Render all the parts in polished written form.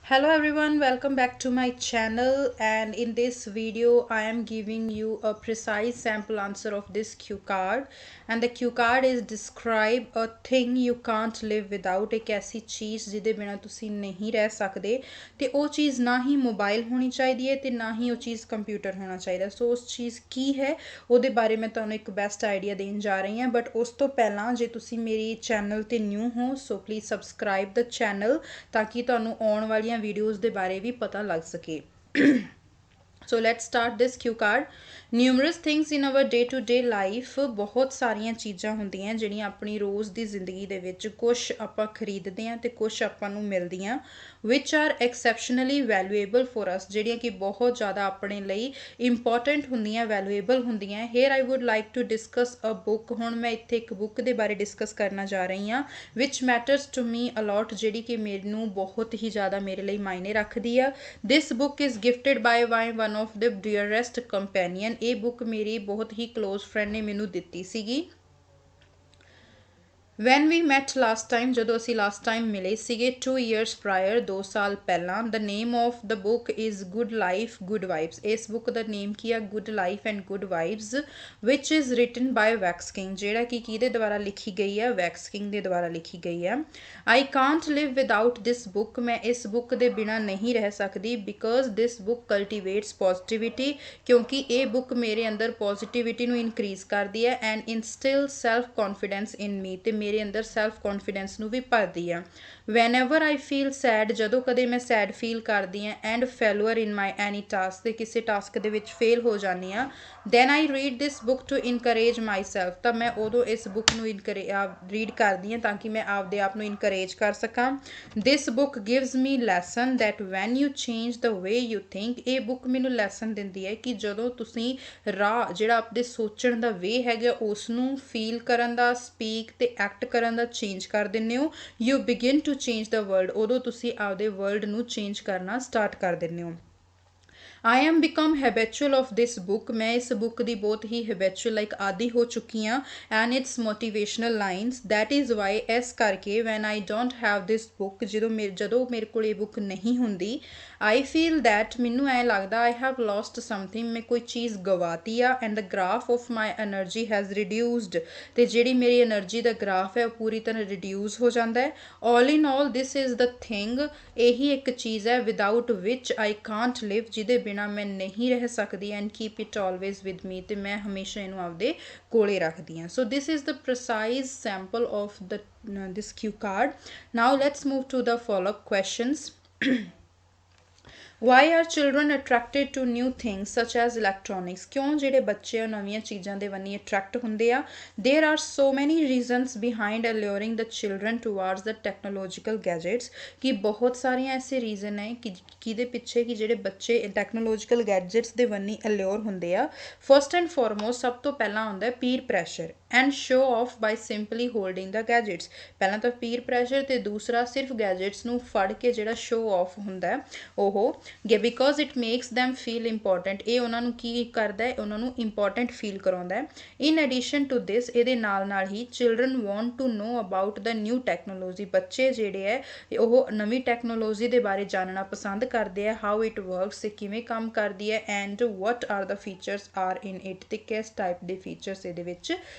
Hello everyone, welcome back to my channel, and in this video I am giving you a precise sample answer of this cue card. And the cue card is describe a thing you can't live without। एक ऐसी चीज़ ਜਿਹਦੇ ਬਿਨਾ ਤੁਸੀਂ ਨਹੀਂ ਰਹਿ ਸਕਦੇ ਤੇ ਉਹ ਚੀਜ਼ ਨਾ ਹੀ ਮੋਬਾਈਲ ਹੋਣੀ ਚਾਹੀਦੀ ਹੈ ਤੇ ਨਾ ਹੀ ਉਹ ਚੀਜ਼ ਕੰਪਿਊਟਰ ਹੋਣਾ ਚਾਹੀਦਾ। ਸੋ ਉਸ ਚੀਜ਼ ਕੀ ਹੈ ਉਹਦੇ ਬਾਰੇ ਮੈਂ ਤੁਹਾਨੂੰ ਇੱਕ ਬੈਸਟ ਆਈਡੀਆ ਦੇਣ ਜਾ ਰਹੀ ਹਾਂ। ਬਟ ਉਸ ਤੋਂ ਪਹਿਲਾਂ ਜੇ ਤੁਸੀਂ ਮੇਰੀ ਚੈਨਲ ਤੇ ਨਿਊ ਹੋ so please subscribe the channel ਤਾਂ ਕਿ ਤੁਹਾਨੂੰ ਆਉਣ ਵਾਲੀਆਂ ਵੀਡੀਓਜ਼ ਦੇ ਬਾਰੇ ਵੀ ਪਤਾ ਲੱਗ ਸਕੇ। So let's start this cue card. Numerous things in our day to day life, ਬਹੁਤ ਸਾਰੀਆਂ ਚੀਜ਼ਾਂ ਹੁੰਦੀਆਂ ਜਿਹੜੀਆਂ ਆਪਣੀ ਰੋਜ਼ ਦੀ ਜ਼ਿੰਦਗੀ ਦੇ ਵਿੱਚ ਕੁਛ ਆਪਾਂ ਖਰੀਦਦੇ ਹਾਂ ਤੇ ਕੁਛ ਆਪਾਂ ਨੂੰ ਮਿਲਦੀਆਂ, ਵਿਚ ਆਰ ਐਕਸੈਪਸ਼ਨਲੀ ਵੈਲੂਏਬਲ ਫॉर ਅਸ, ਜਿਹੜੀਆਂ ਕਿ ਬਹੁਤ ਜ਼ਿਆਦਾ ਆਪਣੇ ਲਈ ਇੰਪੋਰਟੈਂਟ ਹੁੰਦੀਆਂ, ਵੈਲੂਏਬਲ ਹੁੰਦੀਆਂ। Here I would like to discuss a book. ਹੁਣ ਮੈਂ ਇੱਥੇ ਇੱਕ ਬੁੱਕ ਦੇ ਬਾਰੇ ਡਿਸਕਸ ਕਰਨਾ ਜਾ ਰਹੀ ਹਾਂ ਵਿਚ ਮੈਟਰਸ ਟੂ ਮੀ ਅਲੋਟ, ਜਿਹੜੀ ਕਿ ਮੈਨੂੰ ਬਹੁਤ ਹੀ ਜ਼ਿਆਦਾ ਮੇਰੇ ਲਈ ਮਾਇਨੇ ਰੱਖਦੀ ਆ। This book is gifted by one of the dearest companion. ਇਹ ਬੁੱਕ ਮੇਰੀ ਬਹੁਤ ਹੀ ਕਲੋਜ਼ ਫਰੈਂਡ ਨੇ ਮੈਨੂੰ ਦਿੱਤੀ ਸੀਗੀ। When we met last time, ਜਦੋਂ ਅਸੀਂ ਲਾਸਟ ਟਾਈਮ ਮਿਲੇ ਸੀਗੇ 2 years ਪ੍ਰਾਇਰ, 2 ਸਾਲ ਪਹਿਲਾਂ। The name of the book is good life good vibes. ਇਸ ਬੁੱਕ ਦਾ ਨੇਮ ਕੀ ਆ? Good life and good vibes, which is written by Vex King, ਜਿਹੜਾ ਕਿ ਕਿਹਦੇ ਦੁਆਰਾ ਲਿਖੀ ਗਈ ਆ? ਵੈਕਸ ਕਿੰਗ ਦੇ ਦੁਆਰਾ ਲਿਖੀ ਗਈ ਆ। I can't live without this book, ਮੈਂ ਇਸ ਬੁੱਕ ਦੇ ਬਿਨਾਂ ਨਹੀਂ ਰਹਿ ਸਕਦੀ। Because this book cultivates positivity, ਕਿਉਂਕਿ ਇਹ ਬੁੱਕ ਮੇਰੇ ਅੰਦਰ ਪੋਜ਼ਿਟਿਵਿਟੀ ਨੂੰ ਇਨਕਰੀਜ਼ ਕਰਦੀ ਹੈ and instil self confidence in me, ਤੇ ਮੇਰੇ ਅੰਦਰ ਸੈਲਫ ਕੌਨਫੀਡੈਂਸ ਨੂੰ ਵੀ ਭਰਦੀ ਆ। Whenever I feel sad, ਜਦੋਂ ਕਦੇ ਮੈਂ ਸੈਡ ਫੀਲ ਕਰਦੀ ਹਾਂ, and ਫੇਲੂਅਰ in my any task, ਤੇ ਕਿਸੇ ਟਾਸਕ ਦੇ ਵਿੱਚ ਫੇਲ ਹੋ ਜਾਂਦੀ ਹਾਂ, then I read this book to encourage myself, ਤਾਂ ਮੈਂ ਉਦੋਂ ਇਸ ਬੁੱਕ ਨੂੰ ਰੀਡ ਕਰਦੀ ਹਾਂ ਤਾਂ ਕਿ ਮੈਂ ਆਪਦੇ ਆਪ ਨੂੰ ਇਨਕਰੇਜ ਕਰ ਸਕਾਂ। This book gives me lesson that when you change the way you think, ਇਹ ਬੁੱਕ ਮੈਨੂੰ ਲੈਸਨ ਦਿੰਦੀ ਹੈ ਕਿ ਜਦੋਂ ਤੁਸੀਂ ਰਾਹ ਜਿਹੜਾ ਆਪਦੇ ਸੋਚਣ ਦਾ ਵੇ ਹੈਗਾ ਉਸ ਨੂੰ ਫੀਲ ਕਰਨ ਦਾ, ਸਪੀਕ ਤੇ ਐਕਟ ਕਰਨ ਦਾ ਚੇਂਜ ਕਰ ਦਿੰਦੇ ਹੋ, you begin to change the world, ਉਦੋਂ ਤੁਸੀਂ ਆਪਦੇ ਵਰਲਡ ਨੂੰ ਚੇਂਜ ਕਰਨਾ ਸਟਾਰਟ ਕਰ ਦਿੰਦੇ ਹੋ। I am become habitual of this book, ਮੈਂ ਇਸ ਬੁੱਕ ਦੀ ਬਹੁਤ ਹੀ ਹੈਬੈਚੁਅਲ ਲਾਈਕ ਆਦੀ ਹੋ ਚੁੱਕੀ ਹਾਂ। And it's motivational lines, that is why, ਇਸ ਕਰਕੇ van I don't have this book, ਜਦੋਂ ਮੇਰੇ ਕੋਲ ਇਹ ਬੁੱਕ ਨਹੀਂ ਹੁੰਦੀ, ਆਈ ਫੀਲ ਦੈਟ, ਮੈਨੂੰ ਐਂ ਲੱਗਦਾ ਆਈ ਹੈਵ ਲੋਸਟ ਸਮਥਿੰਗ, ਮੈਂ ਕੋਈ ਚੀਜ਼ ਗਵਾਤੀ ਆ। And the graph of my energy has reduced, ਤੇ ਜਿਹੜੀ ਮੇਰੀ ਐਨਰਜੀ ਦਾ ਗ੍ਰਾਫ ਹੈ ਉਹ ਪੂਰੀ ਤਰ੍ਹਾਂ ਰਿਡਿਊਸ ਹੋ ਜਾਂਦਾ ਹੈ। ਆਲ ਇਨ ਆਲ ਦਿਸ ਇਜ਼ ਦ ਥਿੰਗ, ਇਹੀ ਇੱਕ ਚੀਜ਼ ਹੈ ਵਿਦਾਊਟ ਵਿਚ ਆਈ ਕਾਂਟ ਲਿਵ, ਜਿਹਦੇ ਬਿਨਾ ਮੈਂ ਨਹੀਂ ਰਹਿ ਸਕਦੀ। And keep it always with me, ਤੇ ਮੈਂ ਹਮੇਸ਼ਾ ਇਹਨੂੰ ਆਪਦੇ ਕੋਲੇ ਰੱਖਦੀ ਹਾਂ। So this is the precise sample of the this cue card. Now let's move to the follow up questions. Why are children attracted to new things such as electronics, ਕਿਉਂ ਜਿਹੜੇ ਬੱਚੇ ਆ ਨਵੀਆਂ ਚੀਜ਼ਾਂ ਦੇ ਵੱਲ ਅਟਰੈਕਟ ਹੁੰਦੇ ਆ? ਦੇਰ ਆਰ ਸੋ ਮੈਨੀ ਰੀਜ਼ਨਸ ਬਿਹਾਈਂਡ ਅਲਿਓਰਿੰਗ ਦ ਚਿਲਡਰਨ ਟੂਵਾਰਡਸ ਦ ਟੈਕਨੋਲੋਜੀਕਲ ਗੈਜਟਸ, ਕਿ ਬਹੁਤ ਸਾਰੀਆਂ ਐਸੇ ਰੀਜ਼ਨ ਹੈ ਕਿ ਕਿਹਦੇ ਪਿੱਛੇ ਕਿ ਜਿਹੜੇ ਬੱਚੇ ਟੈਕਨੋਲੋਜੀਕਲ ਗੈਜਟਸ ਦੇ ਵੱਲ ਅਲਿਓਰ ਹੁੰਦੇ ਆ। ਫਸਟ ਐਂਡ ਫੋਰਮੋਸਟ, ਸਭ ਤੋਂ ਪਹਿਲਾਂ ਆਉਂਦਾ peer pressure and show off by simply holding the gadgets. ਪਹਿਲਾਂ ਤਾਂ ਪੀਰ ਪ੍ਰੈਸ਼ਰ ਤੇ ਦੂਸਰਾ ਸਿਰਫ ਗੈਜਟਸ ਨੂੰ ਫੜ ਕੇ ਜਿਹੜਾ ਸ਼ੋ ਆਫ ਹੁੰਦਾ ਉਹ, because it makes them feel important, ਇਹ ਉਹਨਾਂ ਨੂੰ ਕੀ ਕਰਦਾ ਹੈ? ਉਹਨਾਂ ਨੂੰ ਇੰਪੋਰਟੈਂਟ ਫੀਲ ਕਰਾਉਂਦਾ ਹੈ। ਇਨ ਐਡੀਸ਼ਨ ਟੂ ਦਿਸ, ਇਹਦੇ ਨਾਲ ਹੀ children want to know about the new technology, ਬੱਚੇ ਜਿਹੜੇ ਹੈ ਉਹ ਨਵੀਂ ਟੈਕਨੋਲੋਜੀ ਦੇ ਬਾਰੇ ਜਾਣਨਾ ਪਸੰਦ ਕਰਦੇ ਆ। ਹਾਊ ਇਟ ਵਰਕਸ, ਕਿਵੇਂ ਕੰਮ ਕਰਦੀ ਹੈ, and what are the features are in it, ਤੇ ਕਿਸ ਟਾਈਪ ਦੇ ਫੀਚਰਸ ਇਹਦੇ ਵਿੱਚ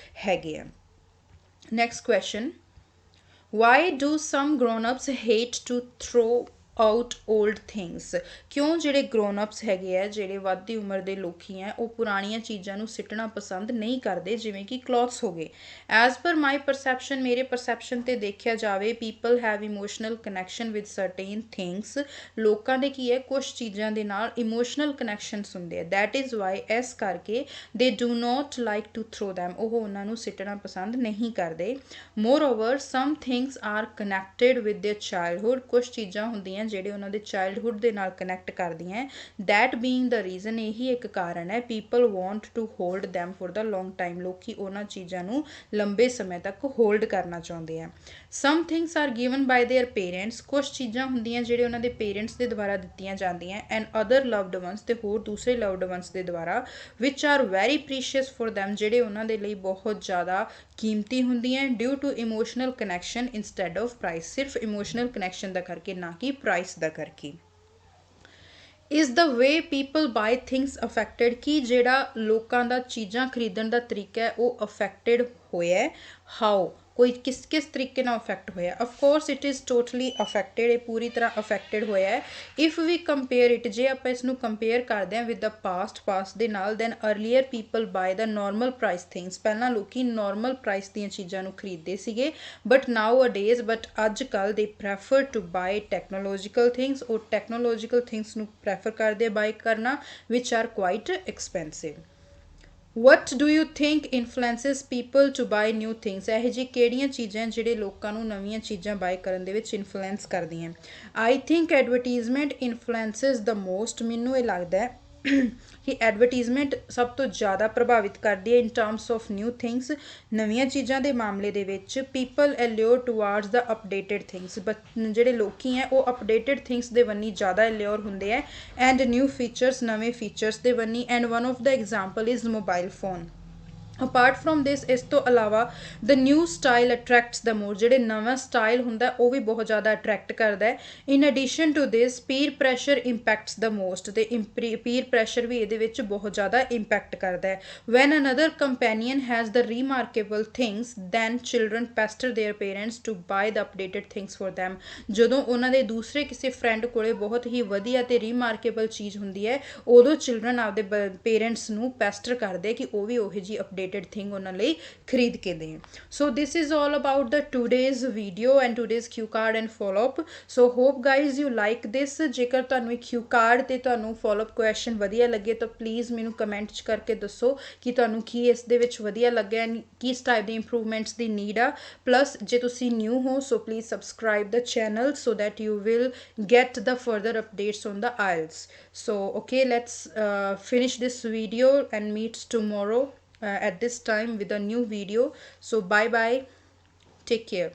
ਹੈਗੇ ਆ। Next question, why do some grown ups hate to throw out old things, ਕਿਉਂ ਜਿਹੜੇ ਗਰੋਨ ਅਪਸ ਹੈਗੇ ਆ, ਜਿਹੜੇ ਵੱਧਦੀ ਉਮਰ ਦੇ ਲੋਕੀ ਆ, ਉਹ ਪੁਰਾਣੀਆਂ ਚੀਜ਼ਾਂ ਨੂੰ ਸਿੱਟਣਾ ਪਸੰਦ ਨਹੀਂ ਕਰਦੇ, ਜਿਵੇਂ ਕਿ ਕਲੋਥਸ ਹੋ ਗਏ। ਐਜ਼ ਪਰ ਮਾਈ ਪਰਸੈਪਸ਼ਨ, ਮੇਰੇ ਪਰਸੈਪਸ਼ਨ ਤੇ ਦੇਖਿਆ ਜਾਵੇ, people have emotional connection with certain things, ਲੋਕਾਂ ਦੇ ਕੀ ਹੈ ਕੁਛ ਚੀਜ਼ਾਂ ਦੇ ਨਾਲ ਇਮੋਸ਼ਨਲ ਕਨੈਕਸ਼ਨਸ ਹੁੰਦੇ ਆ। ਦੈਟ ਇਜ਼ ਵਾਈ, ਇਸ ਕਰਕੇ they do not like to throw them, ਉਹ ਉਹਨਾਂ ਨੂੰ ਸਿੱਟਣਾ ਪਸੰਦ ਨਹੀਂ ਕਰਦੇ। Moreover some things are connected with their childhood, ਕੁਛ ਚੀਜ਼ਾਂ ਹੁੰਦੀਆਂ ਜਿਹੜੇ ਉਹਨਾਂ ਦੇ ਚਾਈਲਡਹੁੱਡ ਦੇ ਨਾਲ ਕਨੈਕਟ ਕਰਦੀਆਂ। ਦੈਟ ਬੀਇੰਗ ਦ ਰੀਜ਼ਨ, ਇਹੀ ਇੱਕ ਕਾਰਨ ਹੈ people want to hold them for the long time, ਲੋਕੀ ਉਹਨਾਂ ਚੀਜ਼ਾਂ ਨੂੰ ਲੰਬੇ ਸਮੇਂ ਤੱਕ ਹੋਲਡ ਕਰਨਾ ਚਾਹੁੰਦੇ ਆ। Some things are given by their parents, ਕੁਛ ਚੀਜ਼ਾਂ ਹੁੰਦੀਆਂ ਜਿਹੜੇ ਉਹਨਾਂ ਦੇ ਪੇਰੈਂਟਸ ਦੇ ਦੁਆਰਾ ਦਿੱਤੀਆਂ ਜਾਂਦੀਆਂ, ਐਂਡ ਅਦਰ ਲਵਡ ਵਨਸ, ਤੇ ਹੋਰ ਦੂਸਰੇ ਲਵਡ ਵਨਸ ਦੇ ਦੁਆਰਾ, which are very precious for them, ਜਿਹੜੇ ਉਹਨਾਂ ਦੇ ਲਈ ਬਹੁਤ ਜ਼ਿਆਦਾ ਕੀਮਤੀ ਹੁੰਦੀਆਂ, due to emotional connection instead of price, ਸਿਰਫ ਇਮੋਸ਼ਨਲ ਕਨੈਕਸ਼ਨ ਦਾ ਕਰਕੇ, ਨਾ ਕਿ ਪ੍ਰਾਈਸ ਪ੍ਰਾਈਸ ਦਾ ਕਰਕੇ। Is the way people buy things affected, ਕਿ ਜਿਹੜਾ ਲੋਕਾਂ ਦਾ ਚੀਜ਼ਾਂ ਖਰੀਦਣ ਦਾ ਤਰੀਕਾ ਹੈ ਉਹ ਅਫੈਕਟਡ ਹੋਇਆ। ਹਾਊ, ਕੋਈ ਕਿਸ ਤਰੀਕੇ ਨਾਲ ਅਫੈਕਟ ਹੋਇਆ। Of course it is totally affected, ਇਹ ਪੂਰੀ ਤਰ੍ਹਾਂ ਅਫੈਕਟਡ ਹੋਇਆ ਹੈ। ਇਫ ਵੀ ਕੰਪੇਅਰ ਇਟ, ਜੇ ਆਪਾਂ ਇਸ ਨੂੰ ਕੰਪੇਅਰ ਕਰਦੇ ਹਾਂ ਵਿਦ ਦਾ ਪਾਸਟ ਦੇ ਨਾਲ, ਦੈਨ ਅਰਲੀਅਰ ਪੀਪਲ ਬਾਏ ਦਾ ਨੋਰਮਲ ਪ੍ਰਾਈਸ ਥਿੰਗਸ, ਪਹਿਲਾਂ ਲੋਕੀ ਨੋਰਮਲ ਪ੍ਰਾਈਸ ਦੀਆਂ ਚੀਜ਼ਾਂ ਨੂੰ ਖਰੀਦਦੇ ਸੀਗੇ, ਬਟ ਨਾਓ ਅਡੇਜ਼, ਬਟ ਅੱਜ ਕੱਲ੍ਹ they prefer to buy technological things, ਉਹ ਟੈਕਨੋਲੋਜੀਕਲ ਥਿੰਗਸ ਨੂੰ ਪ੍ਰੈਫਰ ਕਰਦੇ ਬਾਏ ਕਰਨਾ, which are quite expensive. What do you think influences people to buy new things? ਇਹੋ ਜਿਹੀ ਕਿਹੜੀਆਂ ਚੀਜ਼ਾਂ ਜਿਹੜੇ ਲੋਕਾਂ ਨੂੰ ਨਵੀਆਂ ਚੀਜ਼ਾਂ ਬਾਏ ਕਰਨ ਦੇ ਵਿੱਚ ਇਨਫਲੂਐਂਸ ਕਰਦੀਆਂ। I think advertisement influences the most, ਮੈਨੂੰ ਇਹ ਲੱਗਦਾ ਹੈ ਕਿ ਐਡਵਰਟੀਜ਼ਮੈਂਟ ਸਭ ਤੋਂ ਜ਼ਿਆਦਾ ਪ੍ਰਭਾਵਿਤ ਕਰਦੀ ਹੈ ਇਨ ਟਰਮਸ ਆਫ ਨਿਊ ਥਿੰਗਸ, ਨਵੀਆਂ ਚੀਜ਼ਾਂ ਦੇ ਮਾਮਲੇ ਦੇ ਵਿੱਚ। ਪੀਪਲ ਅਲਿਓਰ ਟੂਵਾਰਡਸ ਦਾ ਅਪਡੇਟਡ ਥਿੰਗਸ, ਜਿਹੜੇ ਲੋਕੀ ਹੈ ਉਹ ਅਪਡੇਟਡ ਥਿੰਗਸ ਦੇ ਬੰਨੀ ਜ਼ਿਆਦਾ ਅਲਿਓਰ ਹੁੰਦੇ ਹੈ, ਐਂਡ ਨਿਊ ਫੀਚਰਸ, ਨਵੇਂ ਫੀਚਰਸ ਦੇ ਬੰਨੀ। And one of the example is mobile phone. Apart from this, ਇਸ ਤੋਂ ਇਲਾਵਾ the new style attracts the more, ਜਿਹੜੇ ਨਵਾਂ ਸਟਾਈਲ ਹੁੰਦਾ ਉਹ ਵੀ ਬਹੁਤ ਜ਼ਿਆਦਾ ਅਟਰੈਕਟ ਕਰਦਾ ਹੈ। ਇਨ ਐਡੀਸ਼ਨ ਟੂ ਦਿਸ ਪੀਰ ਪ੍ਰੈਸ਼ਰ ਇੰਪੈਕਟਸ ਦ ਮੋਸਟ, ਅਤੇ ਪੀਰ ਪ੍ਰੈਸ਼ਰ ਵੀ ਇਹਦੇ ਵਿੱਚ ਬਹੁਤ ਜ਼ਿਆਦਾ ਇੰਪੈਕਟ ਕਰਦਾ ਹੈ। When another companion has the remarkable things, then children pester their parents to buy the updated things for them, ਜਦੋਂ ਉਹਨਾਂ ਦੇ ਦੂਸਰੇ ਕਿਸੇ ਫਰੈਂਡ ਕੋਲੇ ਬਹੁਤ ਹੀ ਵਧੀਆ ਅਤੇ ਰੀਮਾਰਕੇਬਲ ਚੀਜ਼ ਹੁੰਦੀ ਹੈ, ਉਦੋਂ ਚਿਲਡਰਨ ਆਪਦੇ ਪੇਰੈਂਟਸ ਨੂੰ ਪੈਸਟਰ ਕਰਦੇ ਕਿ ਉਹ ਵੀ ਉਹੋ ਜਿਹੀ ਅਪਡੇਟਡ ਥਿੰਗ ਉਹਨਾਂ ਲਈ ਖਰੀਦ ਕੇ ਦੇਣ। So this is all about the today's video and today's cue card and follow up. So hope guys you like this. ਜੇਕਰ ਤੁਹਾਨੂੰ ਇਹ ਕਿਊ ਕਾਰਡ ਅਤੇ ਤੁਹਾਨੂੰ ਫੋਲੋਅਪ ਕੁਐਸਚਨ ਵਧੀਆ ਲੱਗੇ ਤਾਂ ਪਲੀਜ਼ ਮੈਨੂੰ ਕਮੈਂਟ 'ਚ ਕਰਕੇ ਦੱਸੋ ਕਿ ਤੁਹਾਨੂੰ ਕੀ ਇਸ ਦੇ ਵਿੱਚ ਵਧੀਆ ਲੱਗਿਆ, ਕਿਸ ਟਾਈਪ ਦੀ ਇੰਪਰੂਵਮੈਂਟਸ ਦੀ ਨੀਡ ਆ। ਪਲੱਸ ਜੇ ਤੁਸੀਂ ਨਿਊ ਹੋ so please subscribe the channel so that you will get the further updates on the IELTS. So okay, let's finish this video and meet tomorrow at this time with a new video. So bye bye, take care.